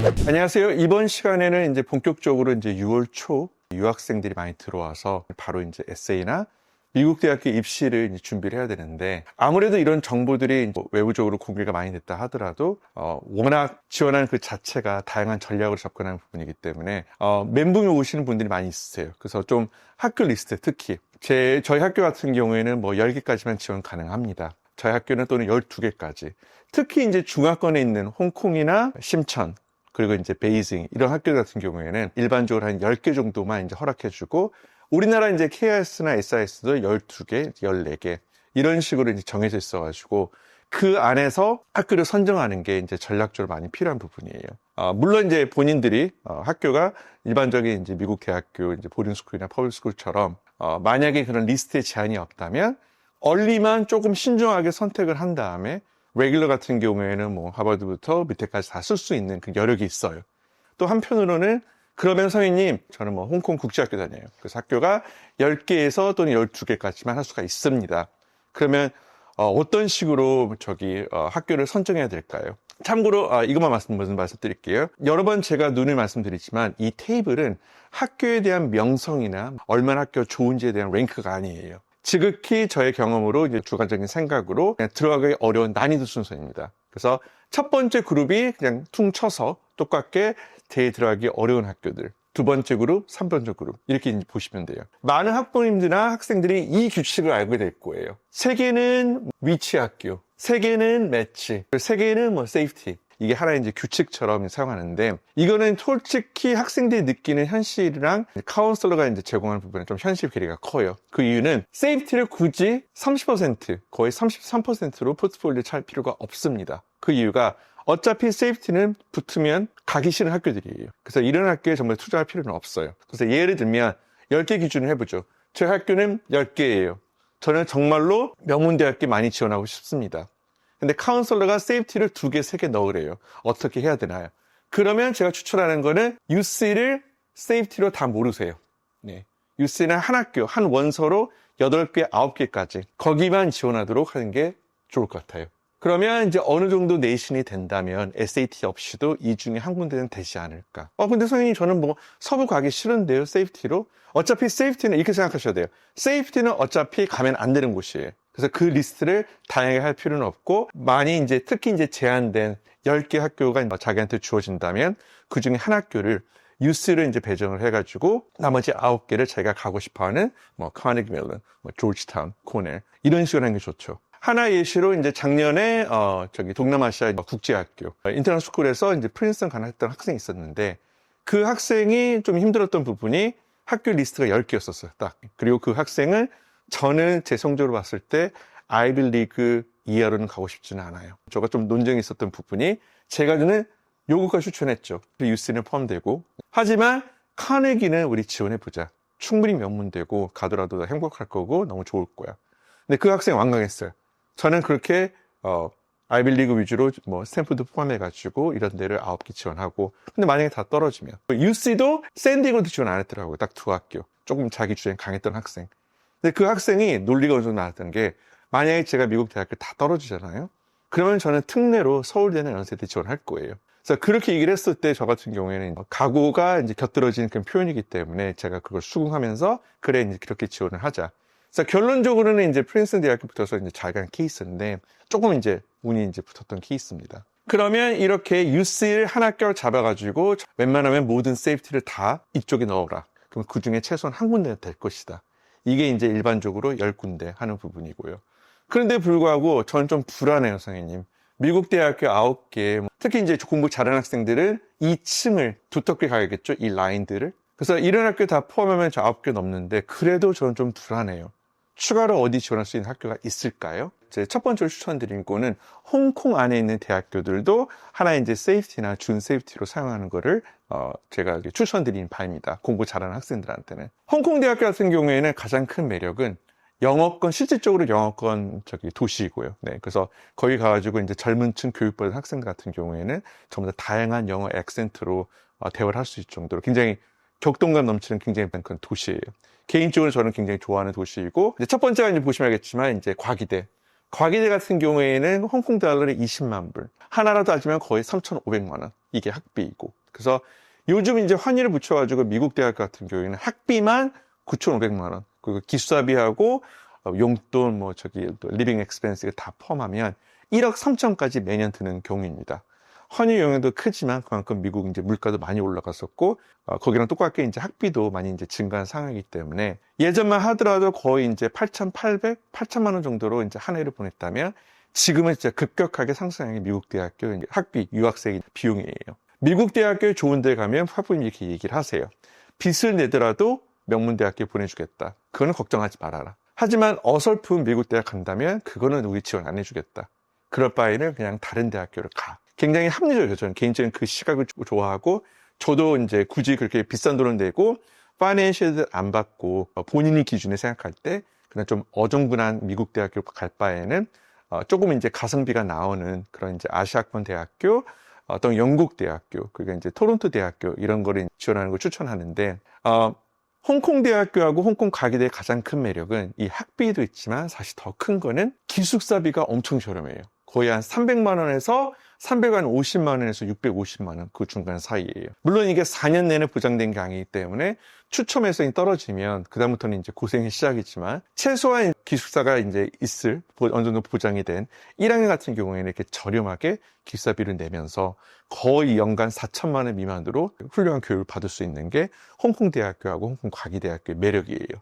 안녕하세요. 이번 시간에는 이제 본격적으로 이제 6월 초 유학생들이 많이 들어와서 바로 이제 에세이나 미국 대학교 입시를 이제 준비를 해야 되는데, 아무래도 이런 정보들이 외부적으로 공개가 많이 됐다 하더라도 워낙 지원하는 그 자체가 다양한 전략으로 접근하는 부분이기 때문에 멘붕이 오시는 분들이 많이 있으세요. 그래서 좀 학교 리스트, 특히 저희 학교 같은 경우에는 뭐 10개까지만 지원 가능합니다. 저희 학교는 또는 12개까지. 특히 이제 중화권에 있는 홍콩이나 심천, 그리고 이제 베이징, 이런 학교 같은 경우에는 일반적으로 한 10개 정도만 이제 허락해주고, 우리나라 이제 KIS나 SIS도 12개, 14개, 이런 식으로 이제 정해져 있어가지고, 그 안에서 학교를 선정하는 게 이제 전략적으로 많이 필요한 부분이에요. 물론 이제 본인들이, 학교가 일반적인 이제 미국 대학교, 이제 보딩스쿨이나 퍼블릭스쿨처럼, 만약에 그런 리스트에 제한이 없다면, 얼리만 조금 신중하게 선택을 한 다음에, 레귤러 같은 경우에는 뭐 하버드부터 밑에까지 다 쓸 수 있는 그 여력이 있어요. 또 한편으로는, 그러면 선생님, 저는 뭐 홍콩 국제학교 다녀요. 그래서 학교가 10개에서 또는 12개까지만 할 수가 있습니다. 그러면 어떤 식으로 학교를 선정해야 될까요? 참고로 이것만 말씀드릴게요. 여러 번 제가 눈을 말씀드리지만 이 테이블은 학교에 대한 명성이나 얼마나 학교가 좋은지에 대한 랭크가 아니에요. 지극히 저의 경험으로 이제 주관적인 생각으로 그냥 들어가기 어려운 난이도 순서입니다. 그래서 첫 번째 그룹이 그냥 퉁 쳐서 똑같게 들어가기 어려운 학교들, 두 번째 그룹, 3번째 그룹, 이렇게 이제 보시면 돼요. 많은 학부모님들이나 학생들이 이 규칙을 알게 될 거예요. 3개는 위치 학교, 3개는 매치, 3개는 뭐 세이프티. 이게 하나의 이제 규칙처럼 사용하는데, 이거는 솔직히 학생들이 느끼는 현실이랑 카운슬러가 이제 제공하는 부분은 좀 현실 괴리가 커요. 그 이유는 세이프티를 굳이 30%, 거의 33%로 포트폴리오에 찰 필요가 없습니다. 그 이유가 어차피 세이프티는 붙으면 가기 싫은 학교들이에요. 그래서 이런 학교에 정말 투자할 필요는 없어요. 그래서 예를 들면 10개 기준을 해보죠. 제 학교는 10개예요. 저는 정말로 명문대학교 많이 지원하고 싶습니다. 근데 카운슬러가 세이프티를 2개, 3개 넣으래요. 어떻게 해야 되나요? 그러면 제가 추천하는 거는 UC를 세이프티로 다 모르세요. 네. UC는 한 학교, 한 원서로 8개, 9개까지 거기만 지원하도록 하는 게 좋을 것 같아요. 그러면 이제 어느 정도 내신이 된다면 SAT 없이도 이 중에 한 군데는 되지 않을까. 근데 선생님, 저는 뭐 서부 가기 싫은데요, 세이프티로? 어차피 세이프티는 이렇게 생각하셔야 돼요. 세이프티는 어차피 가면 안 되는 곳이에요. 그래서 그 리스트를 다양하게 할 필요는 없고, 많이 이제 특히 이제 제한된 10개 학교가 자기한테 주어진다면 그 중에 한 학교를 UC를 이제 배정을 해가지고 나머지 9개를 자기가 가고 싶어하는 뭐 카네기 멜론, 뭐 조지타운, 코넬, 이런 식으로 하는 게 좋죠. 하나 예시로 이제 작년에 동남아시아 국제학교 인터넷스쿨에서 이제 프린스턴 가했던 학생이 있었는데, 그 학생이 좀 힘들었던 부분이 학교 리스트가 10개였었어요, 딱. 그리고 그 학생은 저는 제 성적으로 봤을 때 아이빌리그 이하로는 가고 싶지는 않아요. 저가 좀 논쟁이 있었던 부분이, 제가 저는 요거까지 추천했죠. UC는 포함되고. 하지만 카네기는 우리 지원해보자. 충분히 명문되고 가더라도 행복할 거고 너무 좋을 거야. 근데 그 학생 완강했어요. 저는 그렇게 아이빌리그 위주로 뭐 스탠포드 포함해가지고 이런 데를 9개 지원하고, 근데 만약에 다 떨어지면 UC도 샌디에고도 지원 안 했더라고요. 딱 2학교. 조금 자기 주장이 강했던 학생. 근데 그 학생이 논리가 어느 정도 나왔던 게, 만약에 제가 미국 대학교 다 떨어지잖아요. 그러면 저는 특례로 서울대나 연세대 지원할 거예요. 그래서 그렇게 얘기를 했을 때 저 같은 경우에는 각오가 이제 곁들어지는 그런 표현이기 때문에 제가 그걸 수긍하면서, 그래, 이제 그렇게 지원을 하자. 그래서 결론적으로는 이제 프린스턴 대학교 붙어서 이제 잘 간 케이스인데, 조금 이제 운이 이제 붙었던 케이스입니다. 그러면 이렇게 UC를 한 학교를 잡아가지고 웬만하면 모든 세이프티를 다 이쪽에 넣어라. 그럼 그 중에 최소한 한 군데는 될 것이다. 이게 이제 일반적으로 10군데 하는 부분이고요. 그런데 불구하고 저는 좀 불안해요, 선생님. 미국 대학교 9개, 특히 이제 공부 잘하는 학생들은 2층을 두텁게 가야겠죠, 이 라인들을. 그래서 이런 학교 다 포함하면 저 9개 넘는데, 그래도 저는 좀 불안해요. 추가로 어디 지원할 수 있는 학교가 있을까요? 제 첫 번째로 추천드리는 거는 홍콩 안에 있는 대학교들도 하나의 이제 세이프티나 준 세이프티로 사용하는 거를 제가 추천드리는 바입니다. 공부 잘하는 학생들한테는. 홍콩 대학교 같은 경우에는 가장 큰 매력은 영어권, 실질적으로 영어권 도시이고요. 네, 그래서 거기 가가지고 이제 젊은 층 교육받은 학생들 같은 경우에는 전부 다 다양한 영어 액센트로 대화를 할 수 있을 정도로 굉장히 격동감 넘치는 굉장히 큰 도시예요. 개인적으로 저는 굉장히 좋아하는 도시이고, 이제 첫 번째가 이제 보시면 알겠지만 이제 과기대 같은 경우에는 홍콩 달러를 20만 불, 하나로 따지면 거의 3,500만 원, 이게 학비이고, 그래서 요즘 이제 환율을 붙여가지고 미국 대학 같은 경우에는 학비만 9,500만 원, 그리고 기숙사비하고 용돈, 또 리빙 엑스펜스가 다 포함하면 1억 3천까지 매년 드는 경우입니다. 환율 영향도 크지만 그만큼 미국 이제 물가도 많이 올라갔었고, 거기랑 똑같게 이제 학비도 많이 이제 증가한 상황이기 때문에 예전만 하더라도 거의 이제 8,800, 8천만 원 정도로 이제 한 해를 보냈다면 지금은 진짜 급격하게 상승한 게 미국 대학교 이제 학비, 유학생 비용이에요. 미국 대학교에 좋은 데 가면 학부모님이 이렇게 얘기를 하세요. 빚을 내더라도 명문대학교에 보내주겠다. 그거는 걱정하지 말아라. 하지만 어설픈 미국 대학 간다면 그거는 우리 지원 안 해주겠다. 그럴 바에는 그냥 다른 대학교를 가. 굉장히 합리적이죠. 저는 개인적인 그 시각을 좋아하고, 저도 이제 굳이 그렇게 비싼 돈을 내고 파이낸셜을 안 받고 본인이 기준에 생각할 때 그냥 좀 어정분한 미국 대학교 갈 바에는 조금 이제 가성비가 나오는 그런 이제 아시아권 대학교, 어떤 영국 대학교, 그러니까 이제 토론토 대학교 이런 거를 지원하는 걸 추천하는데, 홍콩 대학교하고 홍콩 가기대의 가장 큰 매력은 이 학비도 있지만 사실 더 큰 거는 기숙사비가 엄청 저렴해요. 거의 한 300만 원에서 350만 원에서 650만 원 그 중간 사이예요. 물론 이게 4년 내내 보장된 게 아니기 때문에 추첨해서 떨어지면 그다음부터는 이제 고생이 시작이지만, 최소한 기숙사가 이제 있을 어느 정도 보장이 된 1학년 같은 경우에는 이렇게 저렴하게 기숙사비를 내면서 거의 연간 4천만 원 미만으로 훌륭한 교육을 받을 수 있는 게 홍콩 대학교하고 홍콩 과기대학교의 매력이에요.